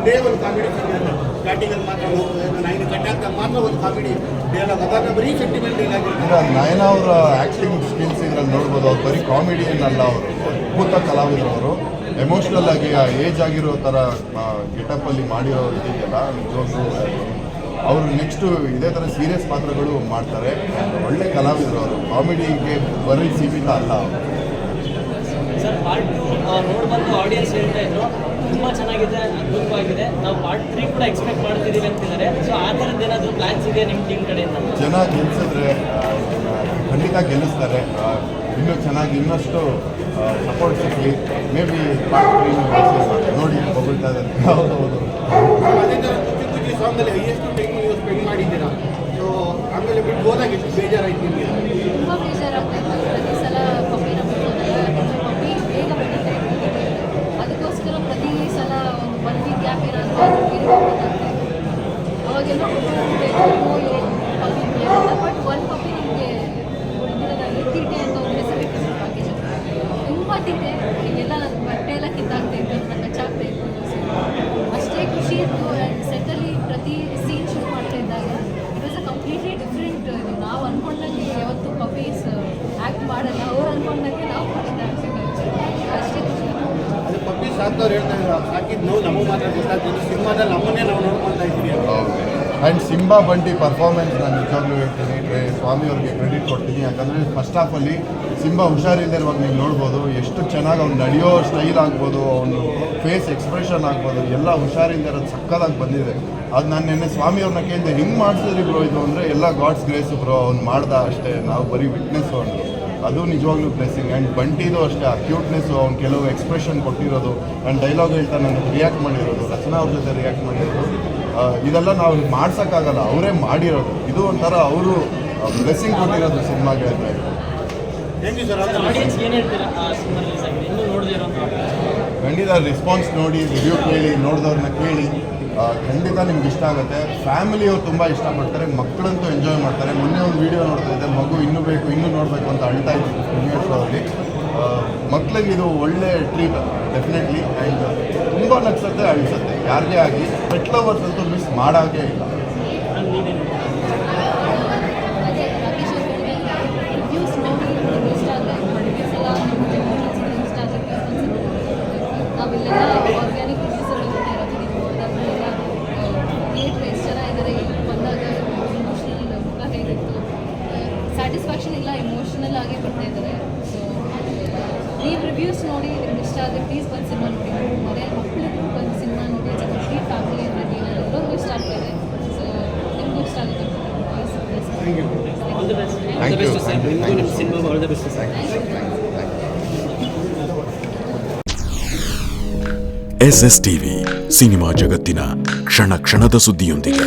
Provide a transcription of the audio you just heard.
ಒಂದೇ ಒಂದು ಕಾಮಿಡಿ ಸ್ಟಾರ್ಟಿಂಗಲ್ಲಿ ಮಾತ್ರ ಹೋಗ್ತದೆ, ನಾನು ಐದು ಗಂಟೆ ಆಗ್ತಾ ಮಾತ್ರ ಒಂದು ಕಾಮಿಡಿ ಡೈಲಾಗ್, ಅದನ್ನು ಬರೀ ಸೆಂಟಿಮೆಂಟ್ ಡೈಲಾಗ್. ನಯನ ಅವರ ಆ್ಯಕ್ಟಿಂಗ್ ಸ್ಕಿಲ್ಸ್ ಇದ್ರಲ್ಲಿ ನೋಡ್ಬೋದು. ಅವ್ರು ಬರೀ ಕಾಮಿಡಿಯನ್ನಲ್ಲ, ಅವರು ಅದ್ಭುತ ಕಲಾವಿದರು. ಅವರು ಎಮೋಷ್ನಲ್ ಆಗಿ ಏಜ್ ಆಗಿರೋ ಥರ ಗೆಟಪ್ಪಲ್ಲಿ ಮಾಡಿರೋ ಇದೆಯಲ್ಲ, ನಿಜವಾಗ್ಲೂ ಅವರು ನೆಕ್ಸ್ಟು ಇದೇ ಥರ ಸೀರಿಯಸ್ ಪಾತ್ರಗಳು ಮಾಡ್ತಾರೆ. ಒಳ್ಳೆ ಕಲಾವಿದರು ಅವರು, ಕಾಮಿಡಿಗೆ ಬರೀ ಸೀಮಿತ ಅಲ್ಲ ಅವರು. ಸರ್ ಪಾರ್ಟ್ 2 ನೋಡ್ಬಂದು ಆಡಿಯನ್ಸ್ ಹೇಳ್ತಾ ಇದ್ರು ತುಂಬ ಚೆನ್ನಾಗಿದೆ, ಅದ್ಭುತವಾಗಿದೆ, ನಾವು ಪಾರ್ಟ್ 3 ಕೂಡ ಎಕ್ಸ್ಪೆಕ್ಟ್ ಮಾಡ್ತಿದ್ದೀವಿ ಅಂತಿದ್ದಾರೆ. ಸೊ ಆ ಥರದ್ದು ಏನಾದರೂ ಪ್ಲ್ಯಾನ್ಸ್ ಇದೆ ನಿಮ್ಮ ಟೀಮ್ ಕಡೆಯಿಂದ? ಜನ ಗೆಲ್ಲಿಸಿದ್ರೆ ಖಂಡಿತ ಗೆಲ್ಲಿಸ್ತಾರೆ. ಇನ್ನೂ ಚೆನ್ನಾಗಿ ಇನ್ನಷ್ಟು ಸಪೋರ್ಟ್ ಸಿಗಲಿ. ಮೇ ಬಿ ಪಾರ್ಟ್ 3 ನೋಡಿ ಹೊಗಳ್ತಾ ಇದ್ದಾರೆ. ಹೌದು ಅದೇ ಥರ ಕುಚಿ ಸಾಂಗಲ್ಲಿ ಹೈಯೆಸ್ಟ್ ಟೈಮ್ ನೀವು ಸ್ಪೆಂಡ್ ಮಾಡಿದ್ದೀರಾ. ಸೊ ಆಮೇಲೆ ಬಿಟ್ಟು ಹೋದಾಗ ಎಷ್ಟು ಬೇಜಾರಾಯ್ತು ನಿಮಗೆ? ತುಂಬ ಬೇಜಾರಾಗ್ತಾಯಿತ್ತು. ಪ್ರತಿ ಸಲ ಪಪ್ಪಿನ ಬಿಡೋದಲ್ಲ, ಪಪ್ಪಿ ಬೇಗ ಬೆಳೀತಾ ಇತ್ತು. ಅದಕ್ಕೋಸ್ಕರ ಪ್ರತಿ ಸಲ ಒಂದು 1 ವೀಕ್ ಗ್ಯಾಪ್ ಏನಾದರೂ ಬೇರೆ ಹೋಗ್ಬೇಕಾಗ್ತಾ ಇತ್ತು. ಅವಾಗೆಲ್ಲ ಪಪ್ಪಿ ಬೇಡ, ಬಟ್ ಒಂದು ಪಪ್ಪಿ ನಮಗೆ ಉಳಿದಿರೋದಾಗಿ ತೀಟೆ ಅಂತ ಒಂದು ಹೆಸರಿಟ್ಟಿದ್ರು ಪ್ಯಾಕೇಜ್. ತುಂಬ ತೀಟೆ, ಈಗೆಲ್ಲ ನನ್ನ ಬಟ್ಟೆ ಎಲ್ಲ ಕಿತ್ತಾಗ್ತಾ ಇತ್ತು, ನನ್ನ ಕಚ್ಚಾಗ್ತಾ ಇತ್ತು. ಅಷ್ಟೇ ಖುಷಿ ಇತ್ತು. ಆ್ಯಂಡ್ ಸೆಟ್ಟಲ್ಲಿ ಪ್ರತಿ ಸೀನ್ ಶೂಟ್ ಮಾಡ್ತಾ ಇದ್ದಾಗ it was a completely different. ನಾವು ಅಂದ್ಕೊಂಡಂಗೆ ಯಾವತ್ತು ಪಪ್ಪೀಸ್ ಆ್ಯಕ್ಟ್ ಮಾಡಲ್ಲ, ಅವ್ರು ಅಂದ್ಕೊಂಡಂಗೆ ನಾವು ಪಪ್ಪೀಸ್ ಅಷ್ಟೇ ಖುಷಿ. ಅದು ಪಪ್ಪಿ ಸಾಕ್ದವ್ರು ಹೇಳ್ತಾ ಇದ್ರು, ಸಾಕಿದ್ದು ನೋವು ನಮಗೆ ಮಾತ್ರ ಗೊತ್ತಾಗ್ತಿದ್ದು, ಸಿನಿಮಾದಲ್ಲಿ ನಮ್ಮನ್ನೇ ನಾವು ನೋಡ್ಕೊಳ್ತಾ ಇದ್ದೀವಿ. ಹೌದು. ಆ್ಯಂಡ್ ಸಿಂಬಾ ಬಂಟಿ ಪರ್ಫಾರ್ಮೆನ್ಸ್ ನಾನು ನಿಜವಾಗ್ಲೂ ಹೇಳ್ತೀನಿ, ಸ್ವಾಮಿ ಅವ್ರಿಗೆ ಕ್ರೆಡಿಟ್ ಕೊಡ್ತೀನಿ. ಯಾಕಂದರೆ ಫಸ್ಟ್ ಹಾಫಲ್ಲಿ ಸಿಂಬಾ ಹುಷಾರಿಲ್ಲದೆ ಇರುವಾಗ ನೀವು ನೋಡ್ಬೋದು ಎಷ್ಟು ಚೆನ್ನಾಗಿ ಅವ್ನು ನಡೆಯೋ ಸ್ಟೈಲ್ ಆಗ್ಬೋದು, ಅವನು ಫೇಸ್ ಎಕ್ಸ್ಪ್ರೆಷನ್ ಆಗ್ಬೋದು, ಎಲ್ಲ ಹುಷಾರಿಲ್ಲದೆ ಇರೋದು ಸಕ್ಕದಾಗಿ ಬಂದಿದೆ. ಅದು ನಾನು ನೆನ್ನೆ ಸ್ವಾಮಿ ಅವ್ರನ್ನ ಕೇಳಿದೆ, ಹಿಂಗೆ ಮಾಡಿಸಿದ್ರಿ ಬ್ರೋ ಇದು ಅಂದರೆ, ಎಲ್ಲ ಗಾಡ್ಸ್ ಗ್ರೇಸು ಬ್ರೋ, ಅವ್ನು ಮಾಡ್ದ ಅಷ್ಟೇ, ನಾವು ಬರೀ ವಿಟ್ನೆಸ್ಸು ಅಂದರು. ಅದು ನಿಜವಾಗ್ಲೂ ಬ್ಲೆಸ್ಸಿಂಗ್. ಆ್ಯಂಡ್ ಬಂಟಿದು ಅಷ್ಟೇ, ಆ ಕ್ಯೂಟ್ನೆಸ್ಸು, ಅವ್ನು ಕೆಲವು ಎಕ್ಸ್ಪ್ರೆಷನ್ ಕೊಟ್ಟಿರೋದು, ಆ್ಯಂಡ್ ಡೈಲಾಗ್ ಹೇಳ್ತಾ ನನಗೆ ರಿಯಾಕ್ಟ್ ಮಾಡಿರೋದು, ರಚನಾ ಅವ್ರ ಜೊತೆ ರಿಯಾಕ್ಟ್ ಮಾಡಿರೋದು, ಇದೆಲ್ಲ ನಾವು ಮಾಡ್ಸೋಕ್ಕಾಗಲ್ಲ, ಅವರೇ ಮಾಡಿರೋದು. ಇದು ಒಂಥರ ಅವರು ಬ್ಲೆಸ್ಸಿಂಗ್ ಕೊಟ್ಟಿರೋದು ಸಿನಿಮಾಗೆ ಅಂತ ಹೇಳ್ತಾರೆ. Thank you sir. ಆಡಿಯನ್ಸ್ ಏನು ಹೇಳ್ತೀರಾ ಆ ಸಿನಿಮಾ ರಿಲೀಸ್ ಆಗಿದೆ, ಇನ್ನೂ ನೋಡದಿರೋ? ಖಂಡಿತ ರೆಸ್ಪಾನ್ಸ್ ನೋಡಿ, ರಿವ್ಯೂ ಕೇಳಿ, ನೋಡಿದವ್ರನ್ನ ಕೇಳಿ, ಖಂಡಿತ ನಿಮ್ಗೆ ಇಷ್ಟ ಆಗುತ್ತೆ. ಫ್ಯಾಮಿಲಿಯವ್ರು ತುಂಬ ಇಷ್ಟಪಡ್ತಾರೆ, ಮಕ್ಕಳಂತೂ ಎಂಜಾಯ್ ಮಾಡ್ತಾರೆ. ಮೊನ್ನೆ ಒಂದು ವೀಡಿಯೋ ನೋಡ್ತಾ ಇದ್ದೆ, ಮಗು ಇನ್ನೂ ಬೇಕು ಇನ್ನೂ ನೋಡಬೇಕು ಅಂತ ಅಳ್ತಾ ಇತ್ತು ಪ್ರೀಮಿಯರ್ ಶೋ ಅಲ್ಲಿ. ಮಕ್ಳಿಗೆ ಇದು ಒಳ್ಳೆ ಟ್ರೀಟ್ ಡೆಫಿನೆಟ್ಲಿ. ಆ್ಯಂಡ್ ತುಂಬ ನಗ್ಸುತ್ತೆ, ಅಳಿಸುತ್ತೆ, ಯಾರಿಗೇ ಆಗಿ. ಪೆಟ್ ಲವರ್ಸ್ ಅಂತೂ ಮಿಸ್ ಮಾಡೋಂಗೇ ಇಲ್ಲ. ಅದೇ ರಾಕೇಶ್ ಅವ್ರು ಹೇಳಿದಂಗೆ ರಿವ್ಯೂಸ್ ನೋಡಿ ನಿಮ್ಗೆ ಇಷ್ಟ ಆದರೆ ರಿವ್ಯೂಸ್ ಎಲ್ಲ ಇಷ್ಟ ಆದರೆ ನಾವಿಲ್ಲೆಲ್ಲ ಆರ್ಗ್ಯಾನಿಕ್ ರಿವ್ಯೂಸ್ ಎಲ್ಲ ಜೊತೆ ಇರೋದು ಅದಾದಮೇಲೆಲ್ಲ ಥಿಯೇಟ್ರ್ ಎಷ್ಟು ಜನ ಇದ್ದಾರೆ, ಬಂದಾಗ ಇಮೋಷ್ನಲ್ ಮುಖ ಹೇಗಿತ್ತು, ಸ್ಯಾಟಿಸ್ಫ್ಯಾಕ್ಷನ್ ಇಲ್ಲ, ಇಮೋಷ್ನಲ್ ಆಗಿ ಬರ್ತಾ ಇದ್ದಾರೆ. ಸೊ ನೀವು ರಿವ್ಯೂಸ್ ನೋಡಿ ನಿಮ್ಗೆ ಇಷ್ಟ ಆದರೆ ಪ್ಲೀಸ್ ಬಂದು ಸಿನಿಮಾ ನೋಡಿ. ಮನೆಯಲ್ಲಿ ಮಕ್ಕಳಿಗೂ ಬಂದು ಸಿನಿಮಾ ನೋಡಿ, ಇಟ್ಸ್ ಕಂಪ್ಲೀಟ್ ಫ್ಯಾಮಿಲಿ ಫ್ರೆಂಡ್ಲಿ, ಎಲ್ಲರಿಗೂ ಇಷ್ಟ ಆಗ್ತಾಯಿದೆ. ಸೊ ನಿಮಗೂ ಇಷ್ಟ ಆಗುತ್ತೆ. Thank you. All the best. Thank you. ನಿಮಗೂ ನಿಮ್ಮ cinema all the best sir. SS TV cinema ಜಗತ್ತಿನ ಕ್ಷಣ ಕ್ಷಣದ ಸುದ್ದಿಯೊಂದಿಗೆ.